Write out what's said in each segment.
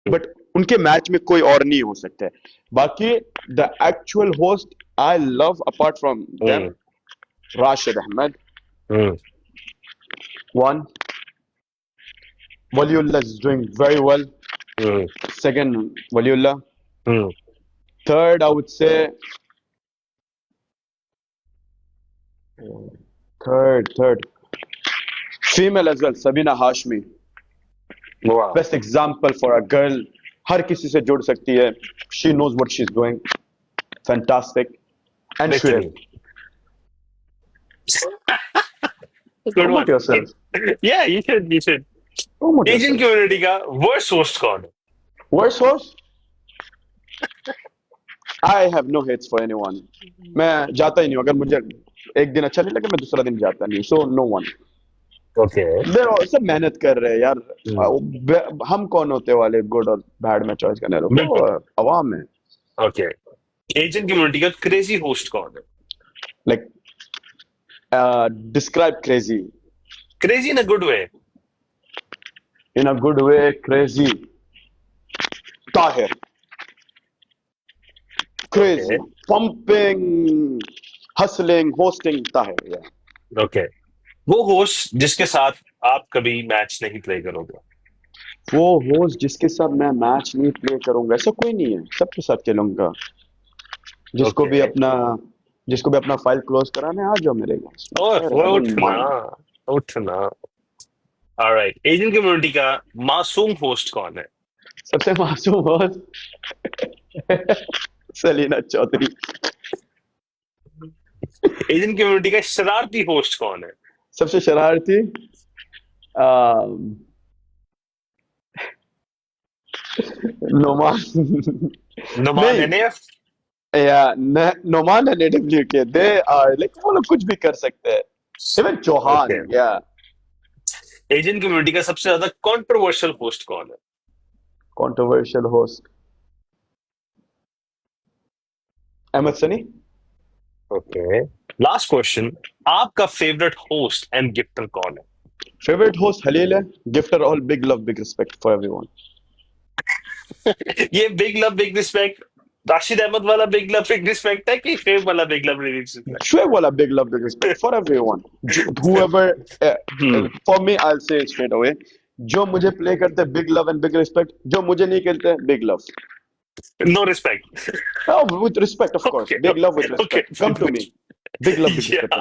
But उनके match में कोई और नहीं हो सकता है. बाकी the actual host I love apart from them, Rashid Ahmed. One, Waliullah is doing very well. Second, Waliullah. Third, I would say third, female as well, Sabina Hashmi. Wow. Best example for a girl. हर किसी से जुड़ सकती है. She knows what she's doing. Fantastic. And Shoaib. Good Promote one. yourself. Yeah, you should. Promote Asian yourself. community का worst host कौन है? Worst host? I have no hates for anyone. मैं जाता ही नहीं हूँ. अगर मुझे एक दिन अच्छा नहीं लगे मैं दूसरा दिन जाता नहीं. So no one. Okay. सब मेहनत कर रहे हैं यार. हम कौन होते वाले गुड और बैड में चॉइस करने वाले? बिल्कुल. अवाम है. Okay. Asian community का crazy host कौन है? Like describe crazy. Crazy in a good way. In a good way, crazy. Tahir. Crazy. Okay. Pumping, hustling, hosting, Tahir. Yeah. Okay. वो होस्ट जिसके साथ आप कभी मैच नहीं प्ले करोगे? वो होस्ट जिसके साथ मैं मैच नहीं प्ले करूंगा, ऐसा कोई नहीं है. सबके साथ खेलूंगा. जिसको भी अपना फाइल क्लोज कराना है, आ जाओ मेरे पास. उठना. Alright. Asian community का मासूम होस्ट कौन है? सबसे मासूम host Salina Chaudhry. Asian community का शरारती होस्ट कौन है? सबसे शरारती Noman NAF? Noman and AWK. They are like वो लोग कुछ भी कर सकते हैं. इवन चौहान. Okay. या Asian community का सबसे ज्यादा controversial होस्ट कौन है? Controversial host Ahmed sunny. Okay. Last question. आपका favorite host and gifter कौन है? फेवरेट होस्ट हलील है. Gifter all big love big respect for everyone. ये big love big respect Rashid Ahmed वाला big love big respect है कि शेब वाला big love big respect? Shoaib wala big love big respect for everyone. Whoever for me I'll say it straight away. जो मुझे play करते हैं big love and big respect. जो मुझे नहीं खेलते हैं big love. No respect. Oh, with respect of course. Okay. Big love with respect. Okay. Come to me. Big love big respect.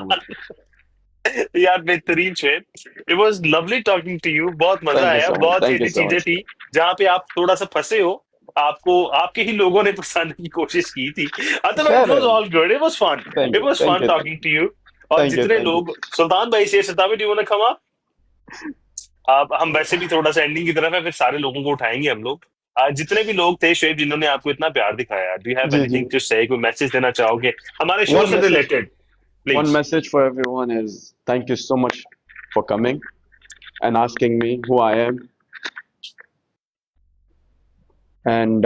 यार बेहतरीन शेब. It was lovely talking to you. बहुत मजा Thank you आया. so much. बहुत Thank you ऐसी so चीजें much. थी जहाँ पे आप थोड़ा सा फंसे हो. आपको आपके ही लोगों ने फंसाने की कोशिश की थी. Otherwise it was all good. It was fun. Thank It you. was Thank fun you. talking to you. और Thank you. जितने Thank you. लोग सुल्तान भाई से सतावी do you want to come up? अब हम वैसे भी थोड़ा सा एंडिंग की तरफ है. फिर सारे लोगों को उठाएंगे हम लोग. जितने भी लोग थे शेब जिन्होंने आपको इतना प्यार दिखाया. Do you have जी, anything जी. to say? कोई मैसेज देना चाहोगे हमारे शो One से message. रिलेटेड? One Please. message for everyone is thank you so much for coming and asking me who I am. And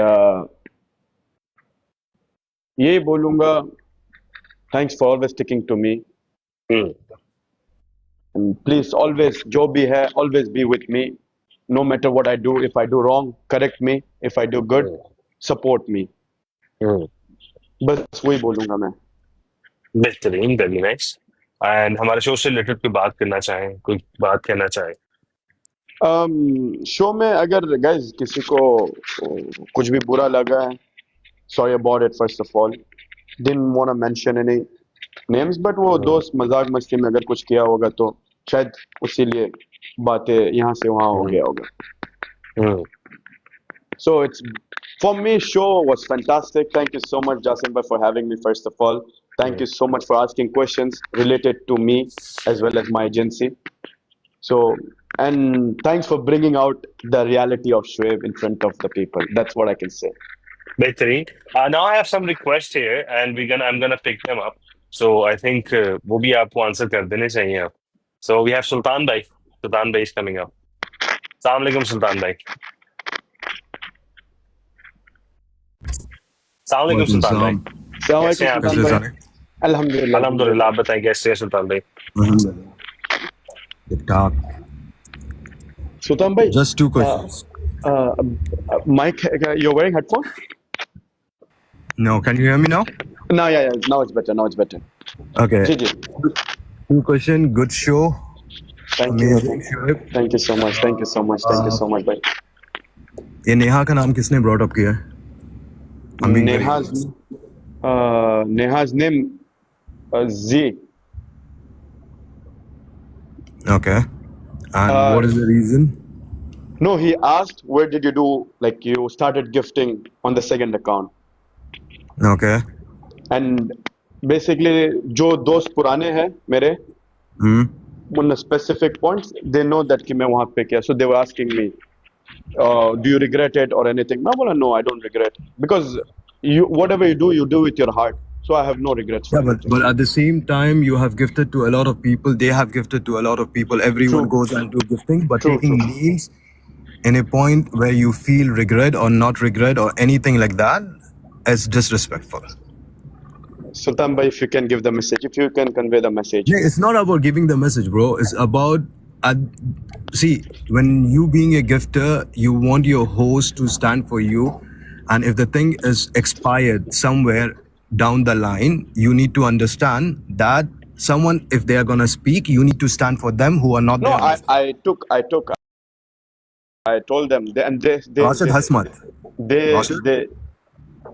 यही बोलूंगा, thanks for always sticking to me. And please always, जो भी है, always be with me. No matter what I do, if I do wrong, correct me. If I do good, support me. बस वही बोलूंगा मैं. बेहतरीन. Very nice. एंड हमारे show से रिलेटेड कोई बात करना चाहें, कोई बात कहना चाहें? शो में अगर गाइज किसी को कुछ भी बुरा लगा है, sorry about it first of all. Didn't want to mention any names, but वो दोस्त मजाक मस्ती में अगर कुछ किया होगा तो शायद उसीलिए बातें यहाँ से वहाँ हो गया होगा. So it's for me, show was fantastic. Thank you so much, Jasim bhai, for having me. First of all, thank you so much for asking questions related to me as well as my agency. So, and thanks for bringing out the reality of Shoaib in front of the people. That's what I can say. बेहतरीन. Now I have some requests here and I'm gonna pick them up. So I think वो भी आपको answer कर देने चाहिए आप. So we have Sultan bhai. Sultan bhai is coming up. Assalamu alaikum Sultan bhai. Assalamu alaikum Sultan bhai. कैसे हैं आप? Sultan bhai? Alhamdulillah. अल्हम्दुलिल्लाह. आप बताएं कैसे हैं सुल्तान भाई? Alhamdulillah. TikTok. Sultan bhai, Just two questions. Mike, you're wearing headphone? No, can you hear me now? No, yeah. Now it's better. Okay. Gigi, Two question. Good show. thank you. Amazing Shoaib. Thank you so much. Thank you so much. Thank you so much, bhai. ये नेहा का नाम किसने brought up किया है? I'm being very Neha's name Z. Okay. And Uh, what is the reason? No, he asked, where did you do, like you started gifting on the second account. Okay. And basically, जो दोस्त पुराने हैं मेरे, Hmm. उन specific points, they know that कि मैं वहाँ पे किया. So they were asking me, do you regret it or anything? मैं बोला, no, I don't regret. Because whatever you do with your heart. So I have no regrets for Yeah, anything. but at the same time, you have gifted to a lot of people. They have gifted to a lot of people. Everyone True. goes and do gifting, but True, taking true. names in a point where you feel regret or not regret or anything like that is disrespectful. Sultan bhai, if you can give the message, if you can convey the message. Yeah, it's not about giving the message, bro. It's about see, when you being a gifter, you want your host to stand for you, and if the thing is expired somewhere down the line, you need to understand that someone, if they are gonna speak, you need to stand for them who are not No, there. I told them, Rashid Hasmat.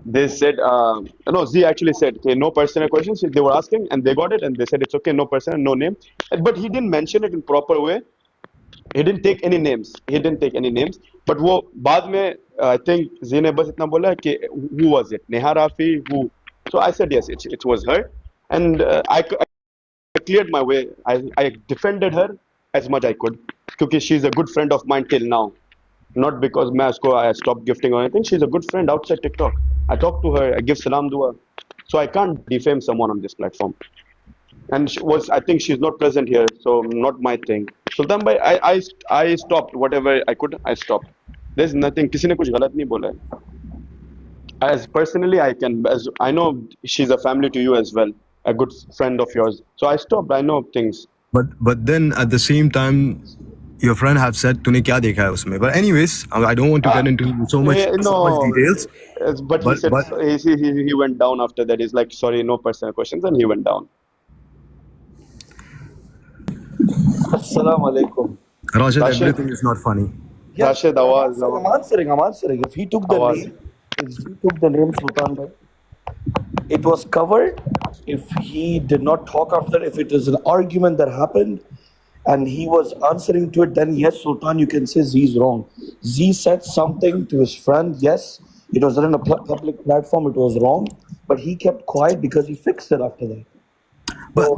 they said, no, Z actually said, okay, no personal questions. They were asking and they got it and they said, it's okay, no personal, no name. But he didn't mention it in proper way. He didn't take any names. But वो बाद में, I think Z ने बस इतना बोला कि who was it? Neha Rafi, who? So I said, yes, it was her. And I cleared my way. I defended her as much I could. Because she's a good friend of mine till now. Not because I stopped gifting or anything. She's a good friend outside TikTok. I talk to her. I give salam dua. So I can't defame someone on this platform. And I think she's not present here, so not my thing. Sultan bhai, I stopped whatever I could. I stopped. There's nothing. किसी ने कुछ गलत नहीं बोला है. As personally, as I know, she's a family to you as well, a good friend of yours. So I stopped. I know things. But then at the same time, your friend have said, "तूने क्या देखा है उसमें?" But anyways, I don't want to get into so much details. But he said he went down after that. He's like, sorry, no personal questions, and he went down. Assalamu alaikum. Rashid, Rashid. everything is not funny. Rashid, I'm answering. If he took the name Sultan bhai, it was covered. If he did not talk after, if it is an argument that happened and he was answering to it, then yes, Sultan, you can say Z is wrong. Z said something to his friend. Yes, it was on a public platform. It was wrong, but he kept quiet because he fixed it after that. But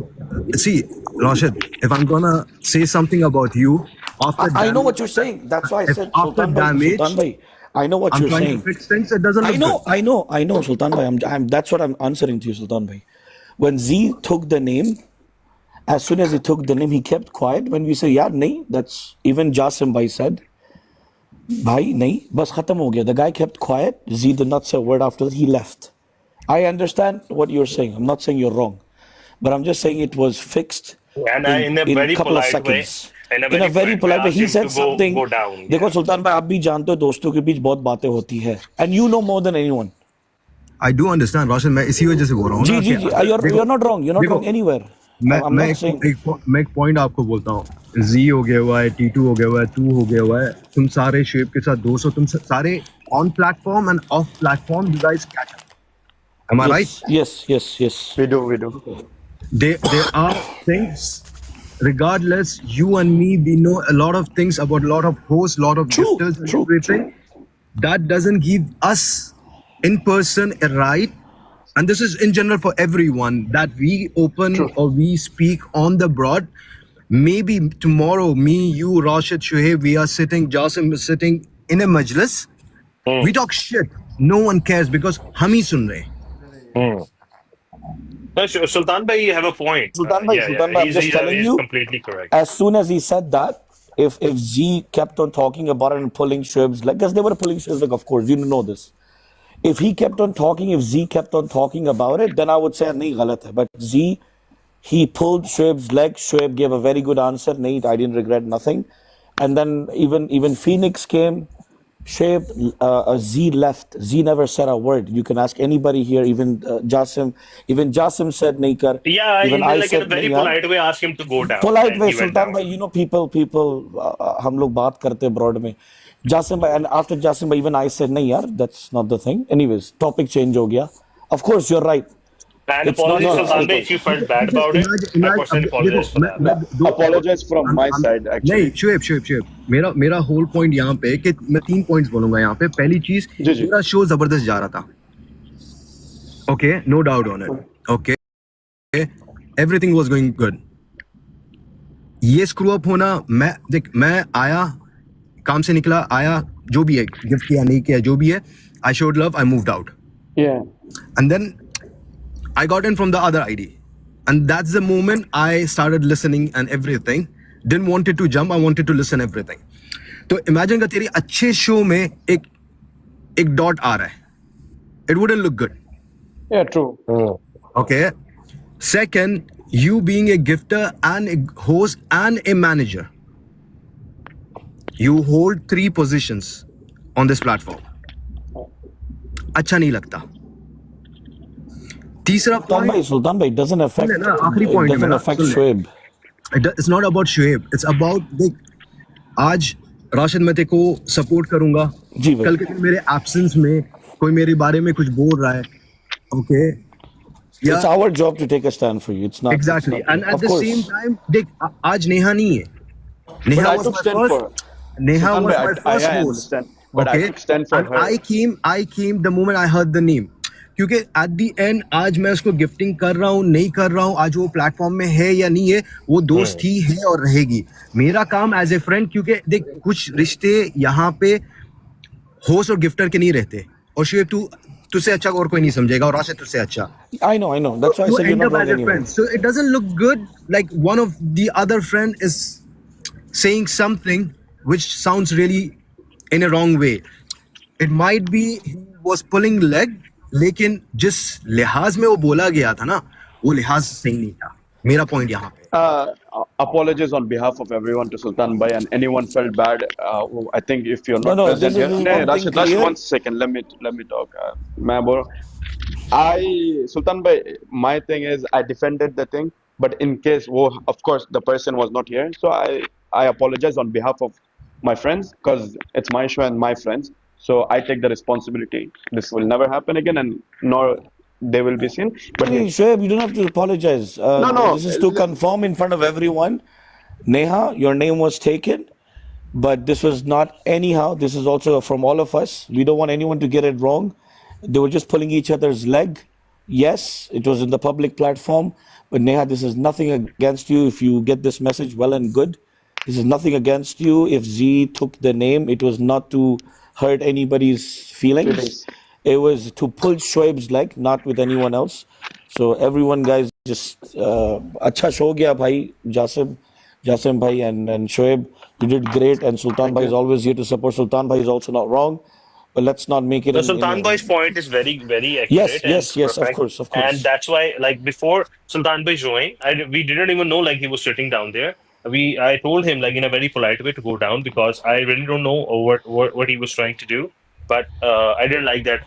see, Rashid, if I'm gonna say something about you after I know what you're saying. That's why I said after Sultan damage, bhai, I know what I'm you're trying saying. to fix things. It doesn't. Look good. I know, Sultan bhai. That's what I'm answering to you, Sultan bhai. When Z took the name, as soon as he took the name, he kept quiet. When we say, yeah, nahi, that's even Jasim bhai said, bhai, nahi, bas khatam ho gaya. The guy kept quiet. Z did not say a word after that. He left. I understand what you're saying. I'm not saying you're wrong, but I'm just saying it was fixed And in a very couple of polite way. seconds. In a very polite way, he said something. Go down. देखो सुल्तान भाई, आप भी जानते हो दोस्तों के बीच बहुत बातें होती है, and you know more than anyone. I do understand, Rashid. मैं इसी वजह से बोल रहा हूँ ना कि You're not wrong. You're not wrong anywhere. मैं एक पॉइंट आपको बोलता हूँ. Z हो गया हुआ है, T2 हो गया हुआ है, तू हो गया हुआ है. तुम सारे शेप के साथ दोस्त हो. तुम सारे on platform and off platform, you guys catch up. Am I right? Yes. We do. There are things. Regardless, you and me, we know a lot of things about a lot of hosts, a lot of gifters and everything. That doesn't give us in person a right, and this is in general for everyone, that we open or we speak on the broad. Maybe tomorrow, me, you, Rashid, Shoaib, we are sitting, Jasim is sitting in a majlis. We talk shit. No one cares because hum hi sun rahe. No, Sultan bhai, you have a point. Sultan bhai, I'm just telling you, completely correct. As soon as he said that, if Z kept on talking about it and pulling Shoaib's leg, because they were pulling Shoaib's leg, of course, you know this. If he kept on talking, if Z kept on talking about it, then I would say, nahi, galat hai. But Z, he pulled Shoaib's leg. Shoaib gave a very good answer. Nahi, I didn't regret nothing. And then even Phoenix came. Shoaib, Z left. Z never said a word. You can ask anybody here, even Jasim. Even Jasim said nahi kar. Yeah, Even in I like in a said very nahi yaar. polite way, ask him to go down. Polite And way, he went Sultan down. bhai, you know, people, हम लोग बात करते broad में. Jasim bhai, and after Jasim bhai, even I said, nahi yaar, that's not the thing. Anyways, topic change हो गया. Of course, you're right. And It's not apologies, the Sultan Bhai, cycle. if you felt bad about it. I personally apologize for that. मैं apologize from my side नहीं actually. Shoaib मेरा whole point यहाँ पे कि मैं 3 points बोलूंगा यहाँ पे। पहली चीज, जी, जी। मेरा शो जबरदस्त जा रहा था, okay, no doubt on it, okay, everything was going good. ये स्क्रू अप होना, मैं आया, काम से निकला, आया, जो भी है, गिफ्ट किया नहीं किया जो भी है, I showed love, I moved out, Yeah. and then I got in from the other ID, and that's the moment I started listening and everything. Didn't wanted to jump, I wanted to listen everything. तो imagine का तेरी अच्छे show में एक dot आ रहा है, it wouldn't look good. Yeah, true. Okay. Second, you being a gifter and a host and a manager, you hold 3 positions on this platform. अच्छा नहीं लगता। तीसरा Sultan bhai, it doesn't affect. सुन ले ना, आखिरी It point है doesn't मेरा, affect सुन ले। Shoaib. It's not about Shoaib, it's about, देख, आज राशिद मैं तेरे को सपोर्ट करूंगा, जी भाई। कल के दिन मेरे एब्सेंस में कोई मेरे बारे में कुछ बोल रहा है, okay, It's our job to take a stand for you. It's not. Exactly, it's not- and at of the course. Same time देख, आज नेहा नहीं है, But Neha I was took my stand for her. first, Neha Sultan was bhai, my I first host, understand, but I took stand for and her. I came the moment I heard the name, क्योंकि at the end आज मैं उसको gifting कर रहा हूँ नहीं कर रहा हूँ, आज वो प्लेटफॉर्म में है या नहीं है, वो दोस्त ही है और रहेगी। मेरा काम एज ए फ्रेंड, क्योंकि देख कुछ रिश्ते यहाँ पे होस्ट और गिफ्टर के नहीं रहते, और शुएब तू तुझसे अच्छा और कोई नहीं समझेगा, और राशिद तुझसे अच्छा। I know. That's why I You said you're end not up wrong as a anyway. friend, so it doesn't look good like one of the other friend is saying something which sounds really in a wrong way. It might be he was pulling leg, लेकिन जिस लिहाज में वो बोला गया था ना, वो लिहाज सही नहीं था। मेरा पॉइंट यहाँ पे। Apologies on behalf of everyone to Sultan Bhai, and anyone felt bad. I think if you're not No, present this is here, one no, thing Rashid, clear. 1 second. Let me talk. Sultan Bhai, my thing is I defended the thing, but in case, of course, the person was not here, so I apologize on behalf of my friends, because it's my show and my friends. So I take the responsibility. This will never happen again, and nor they will be seen. But Hey, Shoaib, you don't have to apologize. No. This is to confirm in front of everyone. Neha, your name was taken, but this was not anyhow. This is also from all of us. We don't want anyone to get it wrong. They were just pulling each other's leg. Yes, it was in the public platform, but Neha, this is nothing against you. If you get this message, well and good. This is nothing against you. If Z took the name, it was not to hurt anybody's feelings. It was to pull Shoaib's leg, not with anyone else. So everyone, guys, just अच्छा show गया भाई, Jasim bhai and Shoaib, you did great, and Sultan bhai is always here to support. Sultan bhai is also not wrong, but let's not make it. So Sultan Bhai's point is very, very accurate. Yes, and of perfect. course. And that's why, like before Sultan Bhai joined, we didn't even know like he was sitting down there. I told him like in a very polite way to go down, because I really don't know what he was trying to do, but I didn't like that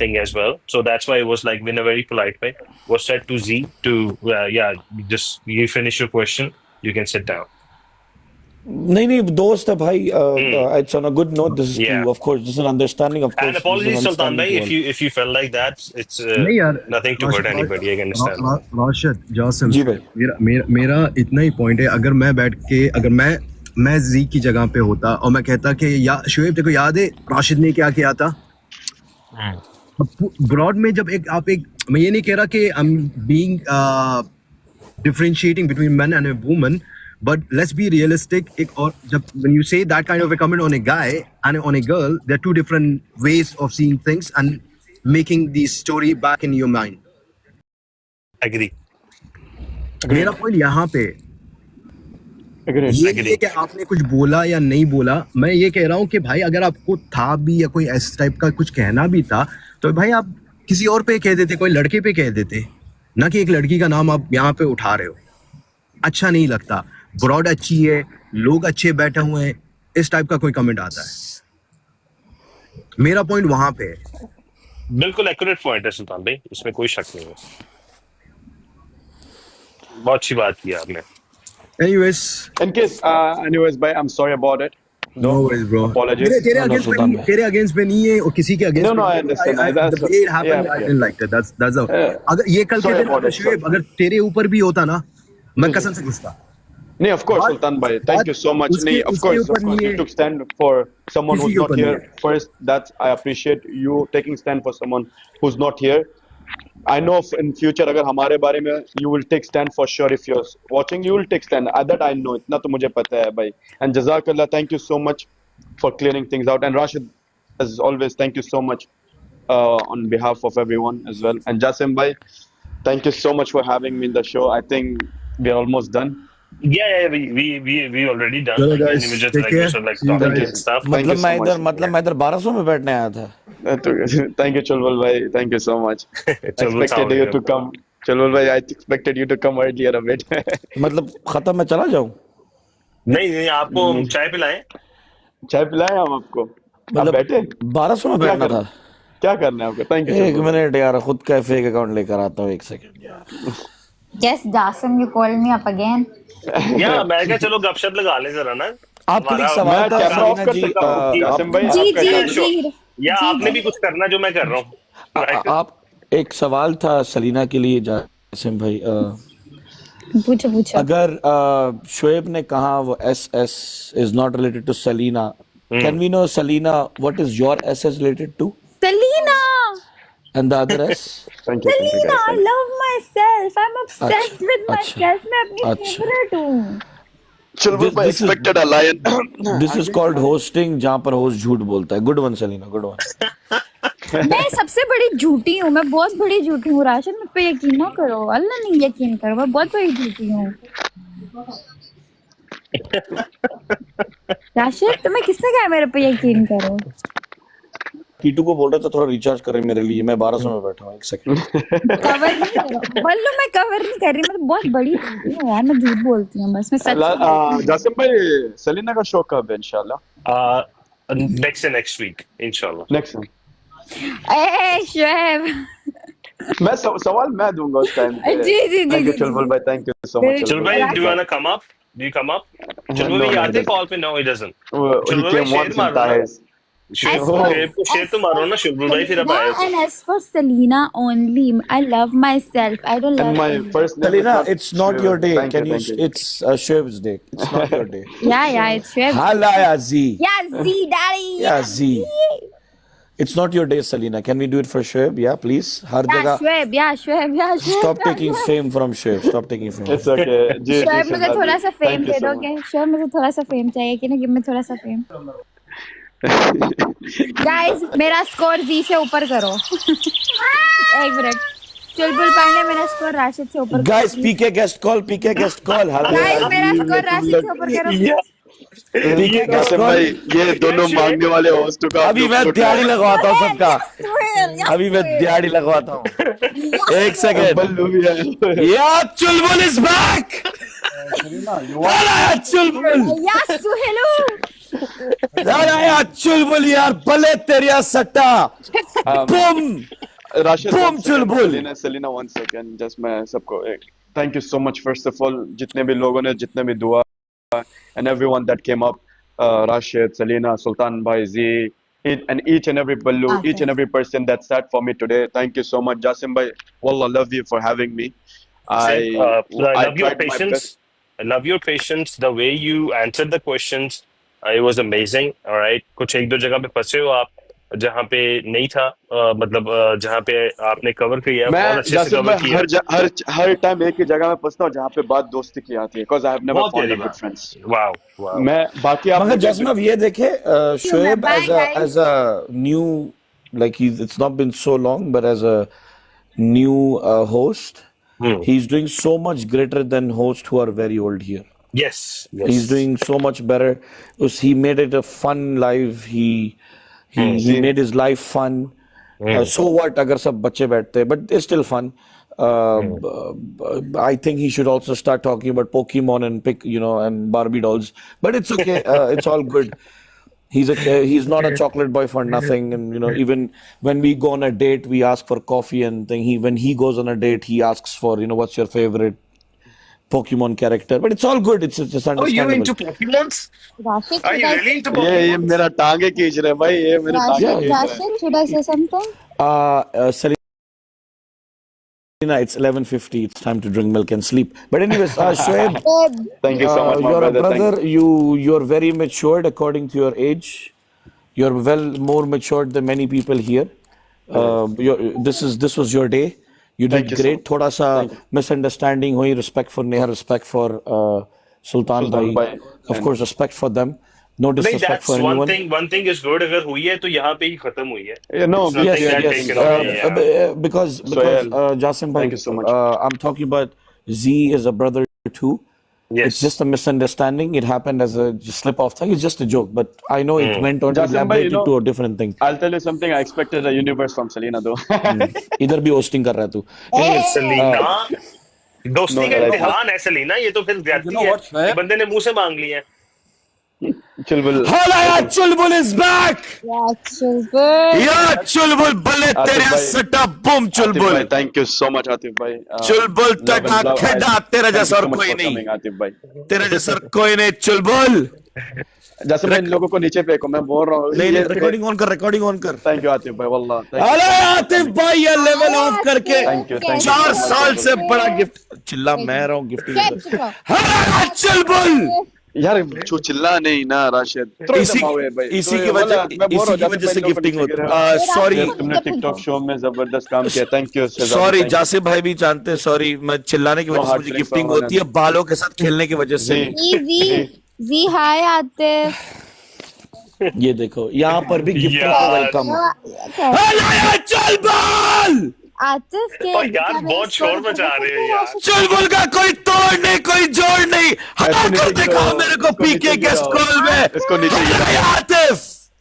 thing as well. So that's why it was like in a very polite way was said to Z to just you finish your question, you can sit down. नहीं दोस्त है भाई. It's on a good note. This is Yeah. to, of course, this is an understanding. Of course, And this is apologies, an Sultan Bhai, understanding if you felt like that, it's नहीं यार, nothing to hurt anybody. I can understand. Rashid, Jasim, जी भाई. मेरा इतना ही point है, अगर मैं बैठ के, अगर मैं जी की जगह पे होता और मैं कहता कि या शुएब तेरे को याद है राशिद ने क्या किया था, ब्रॉड में जब मैं ये नहीं कह रहा कि I am being differentiating between men and a woman, but let's be realistic. Or when you say that kind of a comment on a guy and on a girl, there are two different ways of seeing things and making the story back in your mind. Agree. मेरा point यहाँ पे ये नहीं है कि आपने कुछ बोला या नहीं बोला, मैं ये कह रहा हूँ कि भाई अगर आपको था भी या कोई इस टाइप का कुछ कहना भी था, तो भाई आप किसी और पे कह देते, कोई लड़के पे कह देते, ना कि एक लड़की का नाम आप यहाँ पे उठा रहे हो। अच्छा नहीं लगता, ब्रॉड अच्छी है, लोग अच्छे बैठे हुए हैं, इस टाइप का कोई कमेंट आता है। मेरा पॉइंट वहां पे है। बिल्कुल एक्यूरेट पॉइंट है सुल्तान भाई, इसमें कोई शक नहीं है। बहुत अच्छी बात की आपने। Anyways, Anyways, bhai, I'm sorry about it. no worries, bro. Apologies. तेरे No, against Sultan पे bhai. तेरे against पे नहीं है और किसी के against No, पे no, I नहीं है। understand. The That's way it happened, yeah, I yeah. didn't like that. That's the. अगर ये कल के Sorry दिन about अगर it, शुएब अगर तेरे ऊपर भी होता ना, मैं कसम से घुसता। No, of course, बात- Sultan bhai. Thank you so much. उसके- Nee, of उसके course, ऊपर नहीं you है, took stand for someone किसी who's के not ऊपर नहीं here. है। First, that's I appreciate you taking stand for someone who's not here. I know in future अगर हमारे बारे में you will take stand for sure if you're watching, you will take stand. That I know. इतना तो मुझे पता है भाई. And Jazakallah, thank you so much for clearing things out. And Rashid, as always, thank you so much on behalf of everyone as well. And Jasim bhai, thank you so much for having me in the show. I think we're almost done. Yeah, we already done. चलो Like, guys, we were just take like care. sort of like See you talking guys. and stuff. Thank you मतलब मैं so इधर much. मैं इधर 1200 में बैठने आया था। Thank you, Chulbul bhai. Thank you so much. Chulbul Expected sound you good. to come. Chulbul bhai, I expected you to come earlier a bit. मतलब खत्म मैं चला जाऊं? नहीं आपको हम चाय पिलाएं। चाय पिलाएं हम आपको? आप मतलब बैठे? 1200 में क्या बैठना करना था। क्या करना है आपको? थैंक यू एक मिनट यार, खुद का फेक अकाउंट लेकर आता हूँ, एक सेकंड यार। Yes, Jasim, you called me up again. या मैं क्या, चलो गपशप लगा ले जरा ना। आपके लिए एक हमारा- सवाल मैं था कैमरा ऑफ सलीना कर जी, सकता हूँ जासिम भाई? जी आपका जी कैमरा- जी या जी, आपने जी। भी कुछ करना जो मैं कर रहा हूँ। आप एक सवाल था सलीना के लिए जासिम भाई, पूछो पूछो। अगर शोएब ने कहा वो SS is not related to Selena, can we know Selena what is your SS related to Selena, and the other S? Thank you, Selena, I guys. love myself. I'm obsessed अच्छा, with अच्छा, myself. मैं अपनी अच्छा। favorite हूँ। Chulbul bhai This is- expected a lion. This is called hosting, जहाँ पर host झूठ बोलता है। Good one Selena, good one. मैं सबसे बड़ी झूठी हूँ, मैं बहुत बड़ी झूठी हूँ। राशिद, मुझ पे यकीन ना करो, अल्लाह नहीं यकीन करो, मैं बहुत बड़ी झूठी हूँ। राशिद, तुम्हें किसने कहा मेरे पे यकीन करो? कीटू को बोल रहा था थोड़ा रिचार्ज करे मेरे लिए, मैं 1200 में बैठा हूँ, एक सेकंड। कवर नहीं करो, बल्लू मैं कवर नहीं कर रही, मैं तो बहुत बड़ी झूठी हूँ यार, मैं झूठ बोलती हूँ बस, मैं सच नहीं बोलती। जासिम भाई, सेलिना का शो कब है इंशाल्लाह? नेक्स्ट वीक इंशाल्लाह। नेक्स्ट टाइम ए शोएब, मैं सवाल मैं दूंगा उस टाइम पे। जी, जी, जी, थैंक यू जी, चुलबुल जी। भाई, थैंक यू सो मच। चल भाई, do you wanna come up? Do you come up? चल भाई, आते कॉल पे? No, he doesn't. he चल भाई, came शेर once in मारो ना। Thais. शेर तो मारो ना, शुभ भाई फिर अब आए। And as for Selena only, I love myself. I don't love And my anyone. first name Selena, is it's not your day. Thank Can you? thank you. It's Shoaib's day. It's not your day. Yeah, it's Shoaib. Hala ya Z. Yeah, Z, daddy. Yeah, Z. It's not your day, Selena. Can we do it for Shoaib? Yeah, please. Her Yeah, जगह. Shoaib. Yeah, Shoaib. Yeah, Shoaib. Stop yeah, taking Shoaib. fame from Shoaib. Stop taking fame. It's okay. Ji, Shoaib, जी, मुझे Shahzad थोड़ा ji. सा fame Thank you they so दोगे? Shoaib, मुझे थोड़ा सा fame चाहिए कि ना, गिव मी थोड़ा सा फेम। गाइस, मेरा स्कोर जी से ऊपर करो। एक मिनट, चुलबुल पांडे मेरा स्कोर राशिद से ऊपर करो। Guys, PK guest call. PK guest call. Guys, मेरा स्कोर राशिद से ऊपर करो। PK guest Jasim call. भाई, ये दोनों मांगने वाले होस्ट का अभी मैं दिहाड़ी लगवाता हूँ सबका। Yes, अभी मैं दिहाड़ी लगवाता हूँ। एक सेकंड। बल्लू भी है। Yeah, Chulbul is back. Hala Chulbul. yes, Suhelu. Hala ya Chulbul यार, भले तेरिया सट्टा। Boom. Rashid, Boom, one second. चुलबुल। सेलिना 1 सेकंड, जस्ट मैं सबको thank you so much first of all, जितने भी लोगों ने जितने भी दुआ and everyone that came up, Rashid, Selena, Sultan Bhai, Z, and each and every Ballu, Okay. each and every person that sat for me today. Thank you so much, Jasim Bhai. Wallah, love you for having me. I love your tried my patience. best. I love your patience. The way you answered the questions, it was amazing. All right, कुछ एक दो जगह पे फंसे हो आप, जहाँ पे नहीं था, मतलब जहाँ पे आपने कवर किया, बहुत मैं अच्छे से जासिम कवर भाई किया। हर टाइम एक ही जगह में फंसता हूँ जहाँ पे बात दोस्ती की आती है, because I have never बहुत found प्यारी a good बात। friends. Wow wow. मैं बाकी आप मगर जैसे अब ये देखे Shoaib Bye, guys. as a new, like it's not been so long, but as a new host, he's doing so much greater than hosts who are very old here. Yes, yes. He's doing so much better. He made it a fun live. He made his life fun. So what? अगर सब बच्चे बैठते हैं, but it's still fun. I think he should also start talking about Pokemon and and Barbie dolls. But it's okay. It's all good. He's not a chocolate boy for nothing. And even when we go on a date, we ask for coffee and thing. When he goes on a date, he asks for what's your favorite Pokemon character. But it's all good. It's just Oh, you understandable. into Pokemons? Rashid, Are you should I, really into ये Pokemon? मेरा टांगे खींच रहे हैं भाई, ये मेरे टांगे Rashid, खींच रहे हैं. Rashid, should I say something? Selena, it's 11:50. It's time to drink milk and sleep. But anyways, Shoaib, Babe, Thank you so much, my you're a brother. Thank brother. You're very matured according to your age. You're well more matured than many people here. This was your day. You Thank did you so great. much. थोड़ा सा misunderstanding हुई. Respect for Neha. Respect for Sultan Sultan Bhai. Bhai. Of course, respect for them. No नहीं, disrespect that's for one anyone. thing. One thing is good. अगर हुई है तो यहाँ पे ही खत्म हुई है. Yeah, no, It's nothing Yes, that yes. taken away. Yeah. Because Sohail, Jasim Bhai, thank you so much. I'm talking about Z is a brother too. Yes. It's just a misunderstanding. It happened as a slip off thing. It's just a joke, but I know it went on to Jasim bhai, elaborate to a different thing. I'll tell you something. I expected a universe from Selena though. इधर भी hosting कर रहा है तू. Anyways, Salina दोस्ती No, का no, इम्तिहान है सलीना, ये तो फिर ज्यादती know है. what, Shoaib? ये बंदे ने मुंह से मांग ली है. Chulbul. Hola, yeah, Chulbul is back. yeah, Chulbul. Yeah, Chulbul, बल्ले Atif तेरे bhai. सटा boom Atif bhai, Chulbul. thank you so much, Atif bhai. Chulbul love and तक love. खेड़ा तेरा Thank you जैसा so और much कोई for नहीं. coming, Atif bhai. तेरा जैसा कोई नहीं Chulbul. जैसे मैं इन लोगों को नीचे फेंको, मैं बोल रहा हूँ. नहीं recording on कर. Thank you, Atif bhai. Wallah. Thank you. अरे आतिफ भाई ये लेवल ऑफ करके Thank you, thank you. 4 साल से बड़ा गिफ्ट चिल्ला मैं रहा हूँ गिफ्टिंग चुप रहो. हाँ चुलबुल यार चिल्ला नहीं ना राशिद. Throw इसी them away, भाई. इसी तो की wallah, वजह मैं बोल रहा हूँ, से जैसे मैं इन लोगों को गिफ्टिंग नीचे होती गिरा. सॉरी यार, तुमने टिकटॉक शो में जबरदस्त काम किया. Thank you. सॉरी जासिम भाई भी जानते हैं सॉरी मैं चिल्लाने की वजह से मुझे गिफ्टिंग होती है बालों के साथ खेलने की वजह से जी हाय आतिफ. ये देखो यहाँ पर भी गिफ्ट यार. वेलकम क्या- चुलबुल आतिफ के और यार, क्या मेरे बहुत शोर स्टोरी मचा पे रहे हो तो यार. Rashid- चुलबुल का कोई तोड़ नहीं कोई जोड़ नहीं हटा ऐसे कर नीचे दिखा गिराओ, मेरे को इसको पीके नीचे गेस्ट गिराओ. कॉल में इसको नीचे गिराओ. आतिफ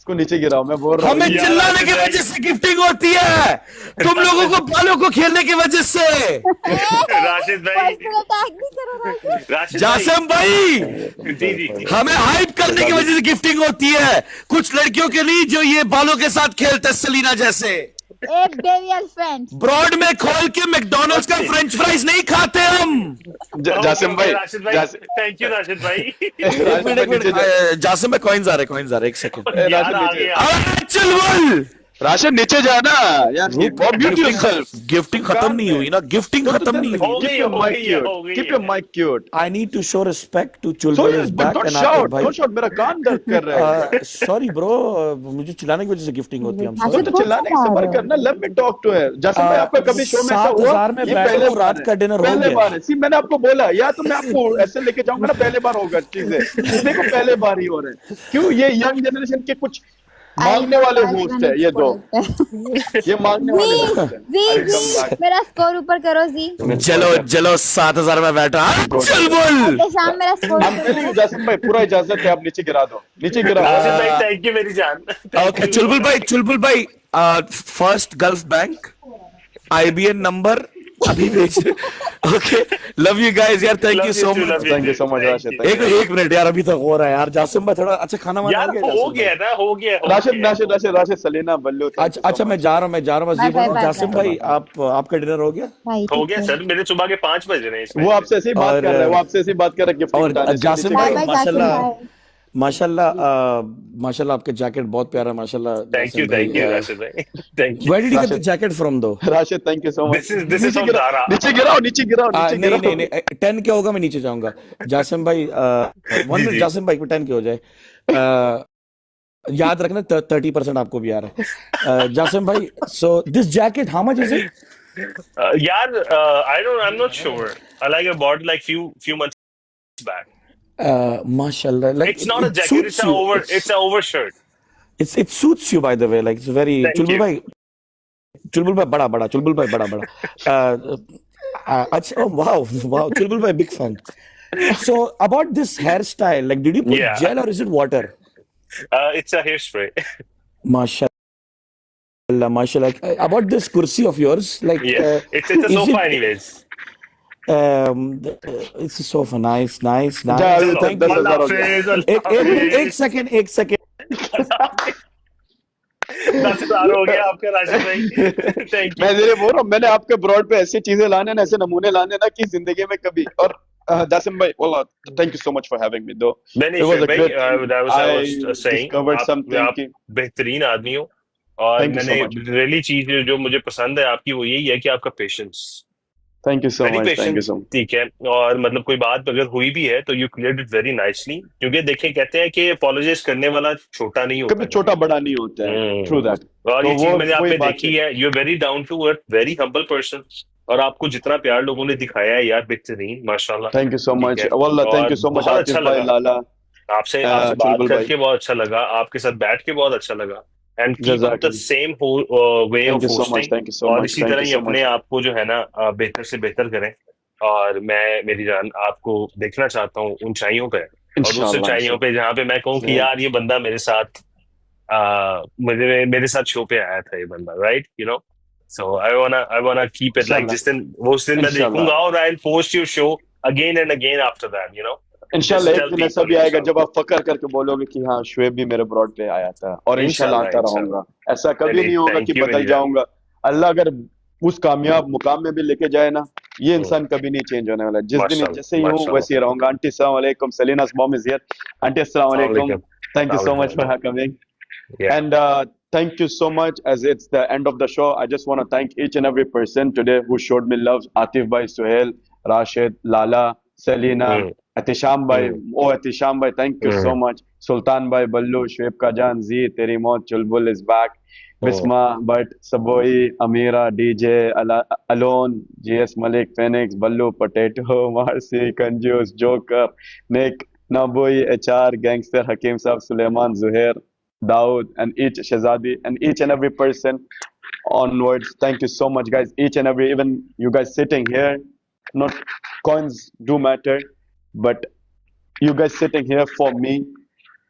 इसको नीचे गिराओ. मैं बोल रहा हूँ. हमें यार, चिल्लाने की आतिफ वजह से गिफ्टिंग होती है तुम लोगों को बालों को खेलने की वजह से राशिद भाई, Personal attack नहीं करो राशिद. राशिद जासिम भाई जी जी जी. हमें हाइप करने की वजह से गिफ्टिंग होती है कुछ लड़कियों के लिए जो ये बालों के साथ खेलते हैं सलीना जैसे एक बेबी एलिफेंट. ब्रॉड में खोल के मैकडोनल्ड्स का फ्रेंच फ्राइज नहीं खाते हम जासिम भाई. राशिद भाई, थैंक यू राशिद भाई. एक मिनट जासिम में कॉइन्स आ रहे एक सेकंड यार राशिद आ नीचे. गया. चुलबुल राशिद नीचे जा ना यार. Mute yourself. गिफ्टिंग खत्म नहीं हुई ना गिफ्टिंग खत्म नहीं हुई हो Keep गई, your हो mic गई है, cute. हो गई Keep है. your mic cute. I need to show respect to So Chulbul yes, is but back don't and shout. Atif भाई Don't shout. मेरा कान दर्द कर रहा है. सॉरी ब्रो मुझे चिल्लाने की वजह से गिफ्टिंग होती है हम अबे तो चिल्लाने से सबर करना. Let me talk to her. Jasim भाई आपका कभी शो में ऐसा हुआ? 7,000 में ये बैठो, पहले रात बार का है. dinner हो पहले गया. बार है. सी मैंने आपको बोला या तो मैं आपको ऐसे लेके जाऊंगा ना. पहले बार होगा चीजें. देखो पहले बार ही हो रहे हैं. क्यों ये यंग जनरेशन के कुछ मांगने वाले होस्ट है ये दो. ये मांगने वाले होस्ट है. जी मेरा स्कोर ऊपर करो जी. चलो 7,000 में बैठा चुलबुल ओके शाम मेरा score I'm telling you, Jasim भाई पूरा इजाजत है. आप नीचे गिरा दो. नीचे गिरा. राशिद भाई, थैंक यू मेरी जान. ओके चुलबुल भाई first gulf bank IBN number अभी भेज ओके लव यू गाइस यार thank you so much Thank you so much, Rashid. एक मिनट यार अभी तक हो रहा है यार जासिम भाई थोड़ा अच्छा खाना वाना यार आ गया हो जासिम गया भाई? ना, हो गया. राशिद सलीना बल्लू. अच्छा मैं जा रहा हूँ Bye, bye, bye, Jasim bye. भाई आपका डिनर हो गया भाई हो गया सर, मेरे सुबह के 5 बज रहे हैं इसमें. वो आपसे ऐसे ही बात और- कर रहा है. वो आपसे ऐसे ही बात कर रहा है. गिफ्ट और जासिम बाय भाई बाय माशाल्लाह आपका जैकेट बहुत प्यारा माशाल्लाह थैंक यू राशिद भाई. Thank you. Where did you get the jacket from though? Rashid thank you so much. This is from Zara. नीचे गिराओ. नीचे नहीं 10 के होगा मैं नीचे जाऊंगा जासिम भाई 1 मिनट जी। जासिम भाई को 10 के हो जाए याद रखना 30% आपको भी आ रहा है जासिम भाई so this jacket how much is it यार I'm not sure. I bought like few months back. माशाल्लाह like It's not a it jacket, suits it's an you. it's an overshirt. it suits you by the way like it's very Thank चुलबुल भाई बड़ा चुलबुल भाई बड़ा अच्छा wow चुलबुल भाई big fan so about this hairstyle like did you put Yeah. gel or is it water It's a hairspray. Mashallah. About this kursi of yours, like Yeah, it's a is sofa it- anyways. it's a sofa. Nice. Ja, Thank you. Allah Hafiz, Allah Hafiz. एक second. 10,000 हो गया आपका राशिद भाई। Thank मैं you. इसलिए बोल रहा हूँ, मैंने आपके ब्रॉड पे ऐसी चीजें लाने ना, ऐसे नमूने लाने ना कि जिंदगी में कभी। और जासिम भाई, well, thank you so much for having me though. नहीं नहीं It was शेब a भाई, great thing. I I was saying discovered something आप कि बेहतरीन आदमी हो, और thank you so मैंने much. रियली चीज जो मुझे पसंद है आपकी वो यही है कि आपका patience, Thank you so very much. Thank you patience, so much. ठीक है। और मतलब कोई बात अगर हुई भी है तो you cleared it very nicely, क्योंकि देखें कहते हैं कि अपोलोजाइज करने वाला छोटा नहीं होता कभी कभी। छोटा बड़ा नहीं होता है, true that. और तो ये चीज वो मैंने आप वही में बात देखी है। है, you are very down to earth, very humble person, और आपको जितना प्यार लोगों ने दिखाया है यार, बेहतरीन, माशाल्लाह। Thank you so ठीक much. है, Wallah, thank और you so much बहुत अच्छा आतिफ भाई, लगा लाला, आपसे आपसे बात चुलबुल भाई, करके, बहुत अच्छा लगा आपके साथ बैठ के, बहुत अच्छा लगा। एंड कीप अप द जजाकल्ला। Same way Thank of you so much. Hosting, Thank you so और much. इसी Thank तरह you ही so अपने much. आप को जो है ना बेहतर से बेहतर करें। और मैं, मेरी जान, आपको देखना चाहता हूँ ऊंचाइयों पे, और उस Inshallah, ऊंचाइयों पे जहाँ पे मैं कहूँ कि inshallah. यार ये बंदा मेरे साथ मेरे साथ शो पे आया था ये बंदा, राइट, यू नो। सो आई वाना कीप इट लाइक, Inshallah. जिस दिन वो उस दिन मैं Inshallah. देखूंगा, और I post your show again and again after that, you know, इंशाल्लाह जस्ट एक टेल दिन ऐसा पीपल, भी आएगा इंशाल्लाह जब आप फकर करके बोलोगे कि हाँ शुएब भी मेरे ब्रॉड पे आया था, और इंशाल्लाह इंशाल्लाह आता इंशाल्लाह। रहूंगा। ऐसा नहीं कभी नहीं, नहीं होगा कि थैंक यू बदल मेरी जान। जाऊंगा। अल्लाह अगर उस कामयाब मुकाम में भी लेके जाए ना, ये हम्म, इंसान कभी नहीं चेंज होने वाला। जिस दिन माशाल्लाह जैसे ही हूँ माशाल्लाह। वैसे ही रहूंगा। आंटी अस्सलाम वालेकुम, सलीना's mom is here. आंटी अस्सलाम अस्सलाम वालेकुम, वालेकुम। thank you so अस्सलाम much for वालेकुम। coming. Yeah. And thank you so much. As it's the end of the show, I just want to thank each and every person today who showed me love. Atif bhai, Suhail, Rashid, Lala, Selina, hmm Atisham bhai. Hmm Oh, Atisham bhai, thank you so hmm much. Sultan bhai, Ballu, Shoaib Kajan, Z, Teri Maut, Chulbul is back. Hmm Bisma, Bhatt, Saboi, Amira, DJ, Alone, GS Malik, Phoenix, Ballu, Potato, Marcy, Kanjus, Joker, Nick, Naboy, HR, Gangster, Hakim Saab, Suleiman, Zuhair, Daud, and each Shazadi, and each and every person onwards. Thank you so much, guys. Each and every, even you guys sitting here, not coins do matter, but you guys sitting here for me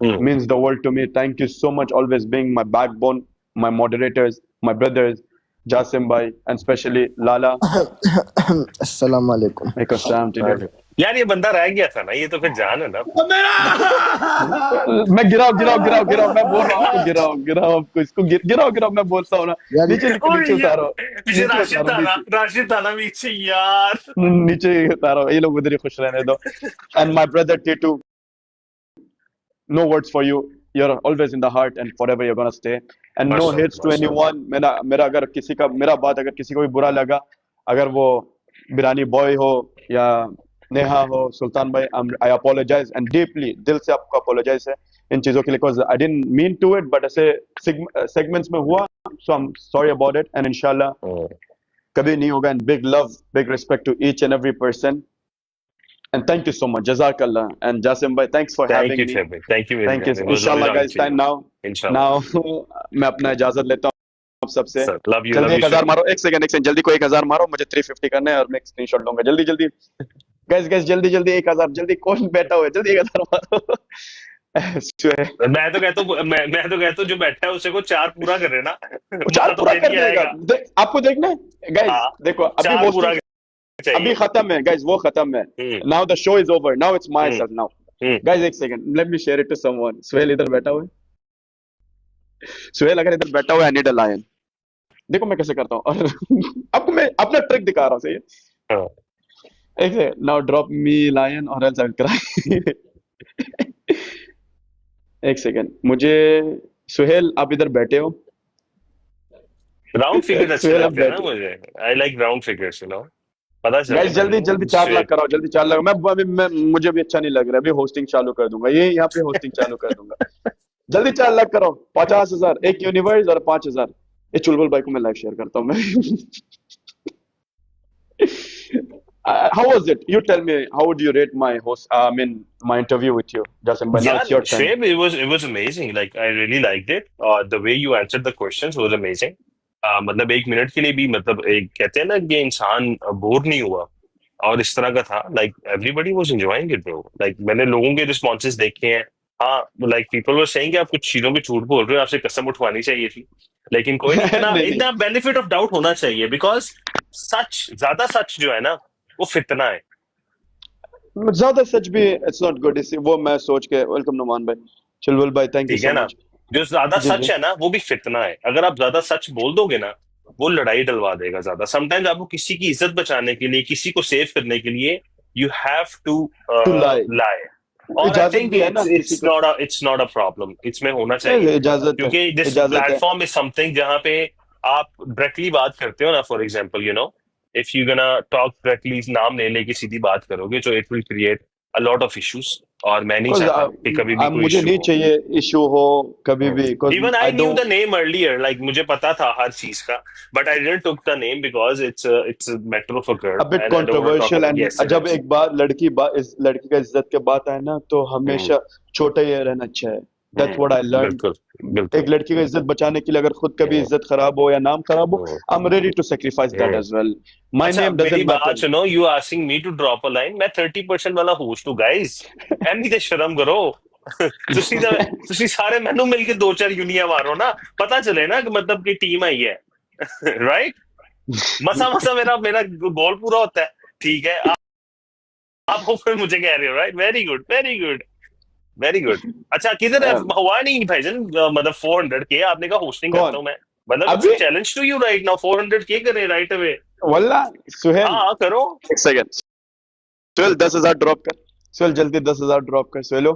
hmm. means the world to me. Thank you so much, always being my backbone, my moderators, my brothers, Jasim bhai, and especially Lala. अस्सलाम वालेकुम। Make us stand today. यार ये बंदा रह गया था ना, ये तो फिर जान है ना। मैं गिराओ गिराओ गिराओ गिराओ, मैं बोल रहा हूँ आपको गिराओ गिराओ, आपको इसको गिराओ गिराओ, मैं बोलता हूँ ना। यार नीचे नीचे उतारो, पीछे नीचे राशिद उतारो, था ना, नीचे राशिद था ना पीछे यार। नीचे उतारो, ये लोग उधर ही खुश रहने दो। And my brother Titu, no words for you. You're always in the heart and forever you're gonna stay. And no माशाल्लाह hates to माशाल्लाह। anyone. मेरा अगर किसी का, मेरा बात अगर किसी को भी बुरा लगा, अगर वो बिरानी बॉय हो या नेहा हो, सुल्तान भाई, I apologize and deeply, दिल से आपको apologize है इन चीजों के लिए, because I didn't mean to it, but ऐसे segments में हुआ, so I'm sorry about it, and inshallah कभी नहीं होगा। And big love, big respect to each and every person. And thank you so much. Jazakallah. And Jasim bhai, thanks for thank having you me. शेब भाई, thank you very Thank you. Much, it was lovely Inshallah talking guys, to time you. now. इंशाल्लाह मैं अपना इजाजत लेता हूँ आप सबसे। सर, लव यू जल्दी 1000 शेब। मारो, एक सेकंड जल्दी को 1000 मारो, मुझे 350 करना है और मैं एक स्क्रीनशॉट लूंगा। जल्दी जल्दी गाइस जल्दी जल्दी 1000, जल्दी कौन बैठा हुआ है, जल्दी 1000 मारो। मैं तो कहता हूँ मैं तो कहता हूँ जो बैठा है उसे को 4 पूरा करे ना, चार मजा तो पूरा फिर कर ही देगा। आएगा। आपको देखना है गाइस, हाँ, देखो अभी 4 पूरा होस्टिंग अभी चाहिए। खत्म है गाइस, वो खत्म है। Hmm now the show is over, now it's my hmm self now. Hmm guys एक second, let me share it to someone. Suhel इधर बैठा हुआ है, सुहेल अगर इधर बैठा हुआ है, आई नीड अ लायन। देखो मैं कैसे करता हूँ, और आपको मैं अपना ट्रिक दिखा रहा हूँ, सही है। हाँ। एक second, now drop me line और एल्स आई विल क्राई। एक सेकंड, मुझे सुहेल आप इधर बैठे हो, राउंड फिगर अच्छे सुहेल आप लगते हैं ना बैठे। मुझे, I like round figures, you know, पता चल गाइस रहा है जल्दी जल्दी 4 लाख कराओ, जल्दी 4 लाख। मैं मुझे भी अच्छा नहीं लग रहा, अभी होस्टिंग चालू कर दूंगा, ये यहाँ पे होस्टिंग चालू कर दूंगा। जल्दी 4 लाख कराओ, 50,000 एक यूनिवर्स और 5,000। ये चुलबुल भाई को मैं लाइव शेयर करता हूँ मैं। How was it? You tell me, how would you rate my host? I mean, my interview with you, Jasim. But now Yeah, it's your turn. Shweb, it was amazing. Like I really liked it. The way you answered the questions was amazing. मतलब 1 minute के लिए भी, मतलब एक कहते हैं ना कि इंसान बोर नहीं हुआ, और इस तरह का था। Like everybody was enjoying it bro. Like मैंने लोगों के रिस्पॉन्सेज देखे हैं। हाँ, लाइक पीपल वर सेइंग कि आप कुछ चीजों पे झूठ बोल रहे हो, आपसे कसम उठवानी चाहिए थी, लेकिन कोई नहीं, इतना नहीं नहीं, इतना बेनिफिट ऑफ डाउट होना चाहिए, बिकॉज सच, ज्यादा सच जो है ना वो फितना है। ज्यादा सच भी इट्स नॉट गुड। इसी वो मैं सोच के, वेलकम नुमान भाई, चुलबुल भाई थैंक यू ठीक है सो ना? मच। जो ज्यादा जी सच जी है ना वो भी फितना है। अगर आप ज्यादा सच बोल दोगे ना वो लड़ाई डलवा देगा ज्यादा। समटाइम्स आपको किसी की इज्जत बचाने के लिए, किसी को सेव करने के लिए you have to to lie, lie. और आई इजाजत थिंक भी है ना किसी को। इट्स नॉट अ प्रॉब्लम, इसमें होना चाहिए। इजाजत है, क्योंकि दिस इजाजत है। प्लेटफॉर्म इज समथिंग जहां पे आप डायरेक्टली बात करते हो ना, for example if you gonna talk directly, नाम ले लेके सीधी बात करोगे तो it will create a lot of issues, और मैं नहीं चाहता कि कभी भी कोई मुझे इशू नहीं हो। चाहिए इशू हो कभी भी, because even I I knew the don't name earlier, like मुझे पता था हर चीज का, but I didn't took the name because it's matter of a a girl bit and I don't want to talk controversial. About. And yes it जब is. एक बार इस लड़की का इज्जत के बात आए ना तो हमेशा छोटा ही रहना अच्छा है। That's what I learn. बिल्कुल एक बिल्कुल। लड़की का इज्जत बचाने के लिए अगर खुद कभी इज्जत खराब हो या नाम खराब हो, I am ready to sacrifice that as well. My अच्छा नेम मेरी डजंट बात मैटर। सुनो, you asking me to drop a line, मैं 30% ਵਾਲਾ ਹੋਸਟ ਹੂੰ गाइस, ਐਨੀ ਤੇ ਸ਼ਰਮ ਕਰੋ। ਤੁਸੀਂ ਸਾਰੇ ਮੈਨੂੰ ਮਿਲ ਕੇ 2-4 यूनियां मारो ना, पता चले ना कि मतलब की टीम आई है। राइट? मसा मसा मेरा मेरा गोल पूरा होता है। ठीक है, आप हो फिर मुझे कह रहे हो। Right, very good very good very good. अच्छा किधर है, हुआ नहीं भाईजान, मतलब 400 के आपने कहा होस्टिंग करता कौन हूँ मैं, मतलब अभी? It's challenge to you right now, 400 के करें राइट अवे। वल्ला सुहेल, हाँ करो। एक सेकंड। सुहेल 10,000 ड्रॉप कर। सुहेल जल्दी 10,000 ड्रॉप कर सुहेलो।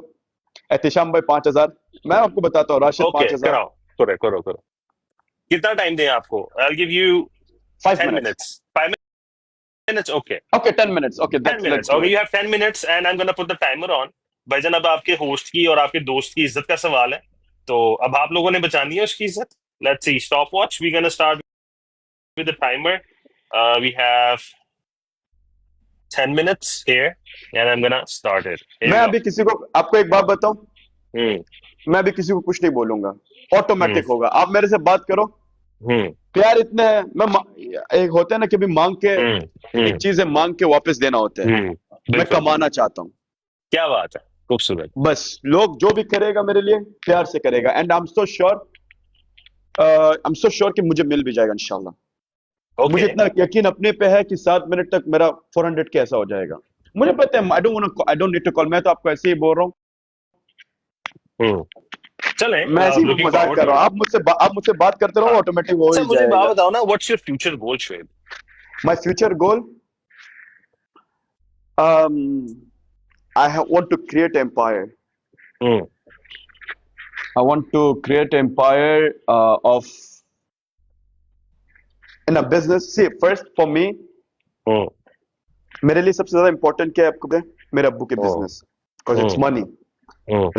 एहतिशाम भाई 5,000। मैं आपको बताता हूँ, राशिद ओके 5,000। कराओ, करो करो करो। कितना टाइम दें आपको? I will give you 5 10 minutes। minutes 5 minutes okay Okay, 10 minutes। Okay, 10 let's minutes do okay, it। You have 10 minutes and I am gonna put the timer on. भाईजान अब आपके होस्ट की और आपके दोस्त की इज्जत का सवाल है, तो अब आप लोगों ने बचानी है उसकी इज्जत। Let's see, stop watch, we gonna start with the timer. We have 10 minutes here and I'm gonna start it. Here मैं we अभी किसी को, आपको एक बात बताऊं, go. मैं अभी किसी को कुछ नहीं बोलूंगा, ऑटोमेटिक होगा। आप मेरे से बात करो। हम्म प्यार इतने है, एक होता है ना कि भी मांग के, हम्म एक चीज है मांग के वापस देना होता है। मैं बिल्कुल, कमाना चाहता हूँ, क्या बात है, खूबसूरत। बस लोग जो भी करेगा मेरे लिए प्यार से करेगा। And I am so sure कि मुझे मिल भी जाएगा इंशाल्लाह। मुझे ओके इतना यकीन अपने पे है कि 7 मिनट तक मेरा 400 के ऐसा हो जाएगा। मुझे पता है, I don't need to call. मैं तो आपको ऐसे ही बोल रहा हूँ, चलें, मैं ऐसे ही looking मजाक forward कर to रहा हूँ। it। आप मुझसे बात करते रहो, हाँ। ऑटोमेटिक हो अच्छा ही मुझे बात जाएगा। बताओ ना, what's your future goal Shoaib? My future goal, want to create empire. I want to create empire of in a business. See, first for me, मेरे लिए सबसे ज्यादा important क्या है आपको पता है? मेरे अब्बू के business, because it's money.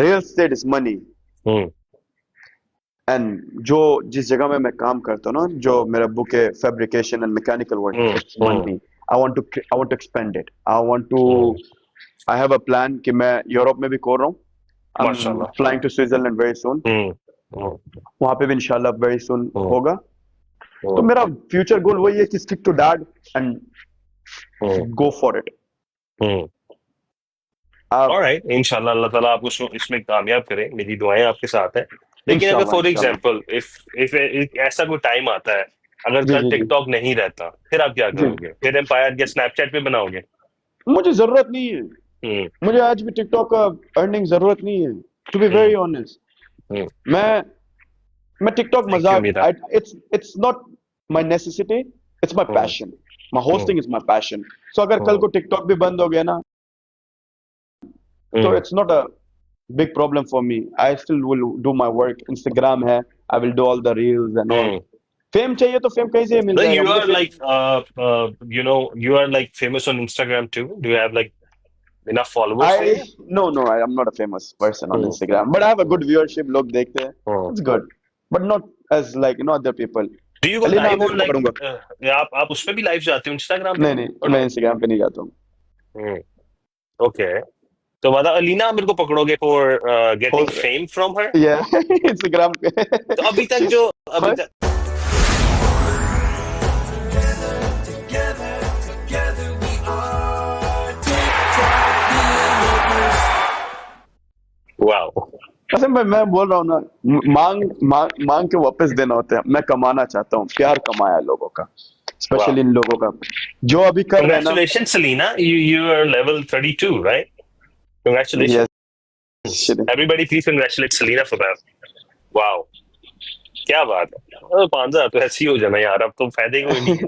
Real estate is money. And जो जिस जगह में मैं काम करता हूँ ना, जो मेरे अब्बू के fabrication and mechanical work, it's money. I want to expand it. I have a plan कि मैं यूरोप में भी कर रहा हूँ. I'm माशाल्लाह। flying to Switzerland very soon. वहाँ पे भी इंशाल्लाह very soon होगा. तो मेरा फ्यूचर गोल वही है कि stick to that and go for it. Alright, इंशाल्लाह अल्लाह ताला आपको इसमें कामयाब करे, मेरी दुआएं आपके साथ हैं। लेकिन अगर फॉर एग्जांपल इफ ऐसा कोई टाइम आता है, अगर कल टिकटॉक नहीं रहता, फिर आप क्या करोगे? फिर एम्पायर या स्नैपचैट पे बनाओगे? मुझे जरूरत नहीं है। मुझे आज भी टिकटॉक का अर्निंग जरूरत नहीं है, टू बी वेरी ऑनेस्ट। मैं टिकटॉक मजाक, it's not my necessity, it's my passion. My hosting is my passion. So अगर कल को टिकटॉक भी बंद हो गया ना, तो it's not a big problem for me. I still will do my work. Instagram है, I will do all the reels and all. Fame चाहिए तो fame कहीं से मिल जाएगा। You are like you are like famous on Instagram too. Do you have like enough followers? No, I am not a famous person on Instagram, but I have a good viewership. लोग देखते हैं, it's good, but not as like other people. Do you go live on like आप उस पे भी live जाते हो Instagram पे? नहीं, मैं Instagram पे नहीं जाता हूँ। Okay. तो मतलब अलीना मेरे को पकड़ोगे for getting fame from her? Yeah, Instagram पे। तो अभी तक वाओ। कसम भाई मैं बोल रहा हूँ ना, मांग के वापस देना होता है। मैं कमाना चाहता हूँ, प्यार कमाया लोगों का, स्पेशली इन लोगों का जो अभी कर रहे हैं ना। Congratulations, Selena. You are level 32, right? Congratulations. Shitting. Everybody, please congratulate Selena for that. Wow. क्या बात है 5,000 तो ऐसी हो जाना यार अब तो फायदे कोई नहीं है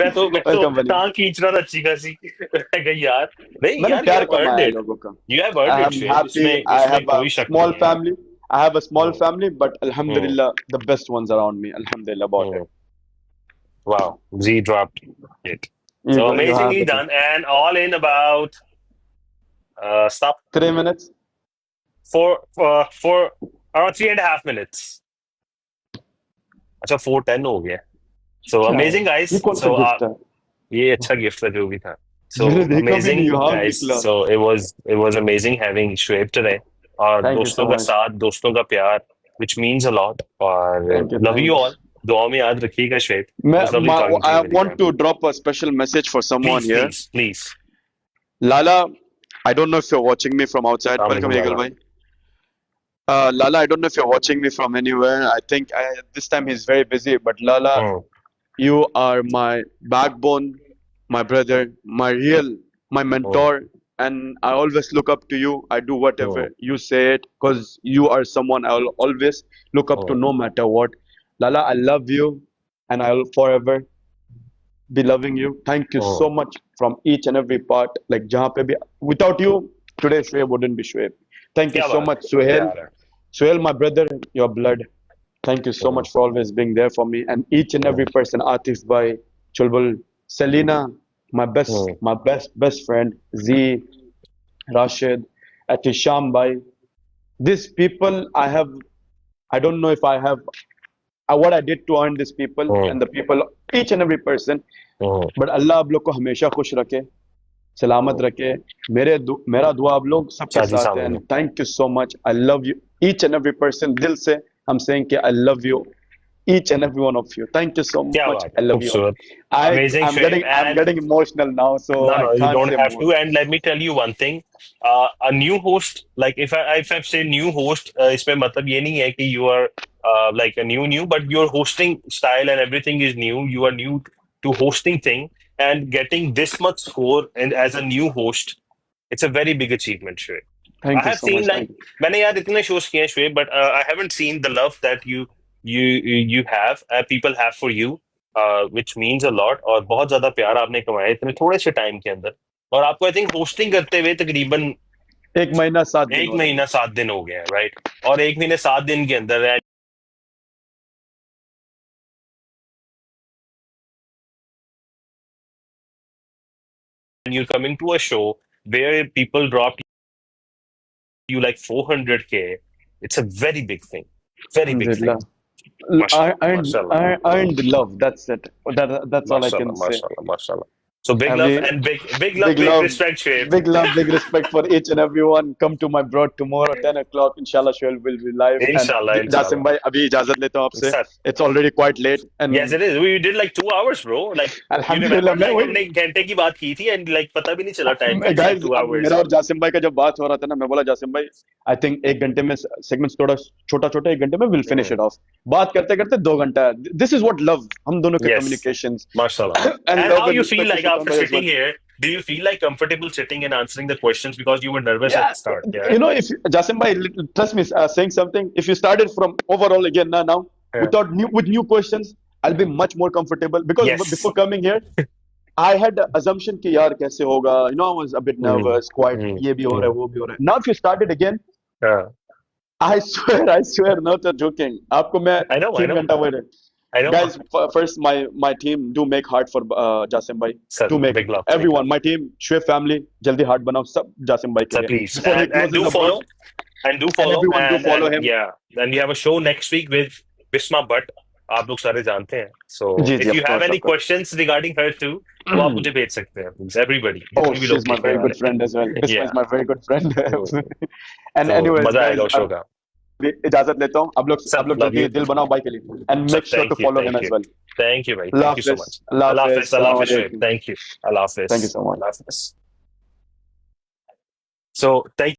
मैं तो Welcome, buddy. टांग खींच रहा था अच्छी खासी रह गई यार नहीं मैंने यार प्यार you have earned कमाया है it. लोगों का. You have I earned it, am Shweb. happy. इसमें I इसमें have a कोई शक small नहीं है. family. I have a small Hmm. family, but Alhamdulillah, the best ones around me. Alhamdulillah about Hmm. it. Wow, Z dropped it. So You have amazingly it. done, and all in about stop 3 minutes. for around 3.5 minutes. अच्छा 4:10 हो गया. So क्या amazing है? guys. ये कौन सा So gift है? ये अच्छा गिफ्ट था जो भी था. So मैंने देखा भी amazing नहीं, हाँ guys. निकला. So it was amazing having Shweb today. और Thank you दोस्तों so का much. साथ, दोस्तों का प्यार, which means a lot. और Thank you. love Thank you you. all. दुआ में याद रखिएगा Shweb. It मैं was lovely talking to I you. very want much. to drop a special message for someone Please, here. please. Lala, I don't know if you're watching me from outside. Assalamu Welcome, alaikum, Eagle Lala. bhai. Lala, I don't know if you're watching me from anywhere. I think this time he's very busy. But Lala, Hmm. you are my backbone, my brother, my mentor, and I always look up to you. I do whatever you say it because you are someone I'll always look up to no matter what. Lala, I love you, and I'll forever be loving you. Thank you so much from each and every part. Like जहाँ पे भी, without you, today Shweb wouldn't be Shweb. Thank you क्या so बात much, है, Suhail. प्यार है. Suhail, my brother, your blood. Thank you so much for always being there for me. And each and every person, Atif Bhai, Chulbul, Selena, my best friend, Z, Rashid, Atisham Bhai. These people, I don't know if I have what I did to earn these people and the people, each and every person. But Allah आप लोग को हमेशा खुश रखे, सलामत रखे. मेरा दुआ आप लोग सबके चाची साथ है. सामने. And thank you so much. I love you, each and every person. दिल से I'm saying कि I love you, each and every one of you. Thank you so क्या much. बात I है, love you all. खूबसूरत. Amazing, I'm Shweb. I'm getting emotional now, so No, I you can't don't say have more. to. And let me tell you one thing. A new host, like if I say new host, इसमें मतलब ये नहीं है कि you are like a new, but your hosting style and everything is new. You are new to hosting thing and getting this much score and as a new host, it's a very big achievement, Shweb. Thank I you have so seen much. like मैंने यार इतने shows किए हैं Shweb, but I haven't seen the love that you have, people have for you, which means a lot. और बहुत ज्यादा प्यार आपने कमाया इतने थोड़े से टाइम के अंदर. और आपको आई थिंक होस्टिंग करते हुए तकरीबन 1 महीना 7 दिन 1 हो रहे हैं. महीना 7 दिन हो गए हैं, राइट? और 1 महीने 7 दिन के अंदर and you're coming to a show where people dropped you like 400K. It's a very big thing. Very big thing. Alhamdulillah. I earned love. That's it. That's all I can say. Mashallah. So big love and big love, big respect, Shweb. Big love, big respect for each and everyone. Come to my broad tomorrow, 10 o'clock. Inshallah, Shoaib will be live. Inshallah. Jasim bhai, abhi ijazat leta hu aapse. It's already quite late. And yes, it is. We did like 2 hours, bro. Like, Alhamdulillah, like हमने एक घंटे की बात की थी and like पता भी नहीं चला time का. Guys, 2 hours. मेरा और जासिम भाई का जब बात हो रहा था ना, मैं बोला जासिम भाई, I think 1 घंटे में segments थोड़ा छोटा-छोटा 1 घंटे में we'll finish it off. बात करते-करते 2 घंटा. This is what love. हम दोनों के communications. Mashallah. And how you feel like after sitting here? Do you feel like comfortable sitting and answering the questions because you were nervous at the start? Yeah. You know, if Jasim bhai, trust me, saying something. If you started from overall again now, with new questions, I'll be much more comfortable because before coming here, I had the assumption कि यार कैसे होगा. You know, I was a bit nervous, quite. ये भी हो रहा है, वो भी हो रहा है. Now if you started again, I swear, not joking. आपको मैं 3 घंटा wait. I know. Guys, first my team do make heart for Jasim bhai. Do make big love. Everyone, my team, Shoaib family, jaldi heart banao sab Jasim bhai ke liye. Please. And do follow. And do follow. And everyone do follow him. Yeah. And we have a show next week with Bisma Bhatt. आप लोग सारे जानते हैं. So if you have any questions regarding her too, तो आप मुझे भेज सकते हैं. Please, everybody. Oh, she's my very good friend as well. Bisma is my very good friend. And anyways, मजा आएगा शो का. इजाजत लेता हूँ. आप लोग जल्दी दिल बनाओ भाई के लिए. And make sure to follow him as well. Thank you, भाई. Thank you so much. Allah Hafiz. Thank you. Allah Hafiz. Thank you so much. Allah Hafiz. So thank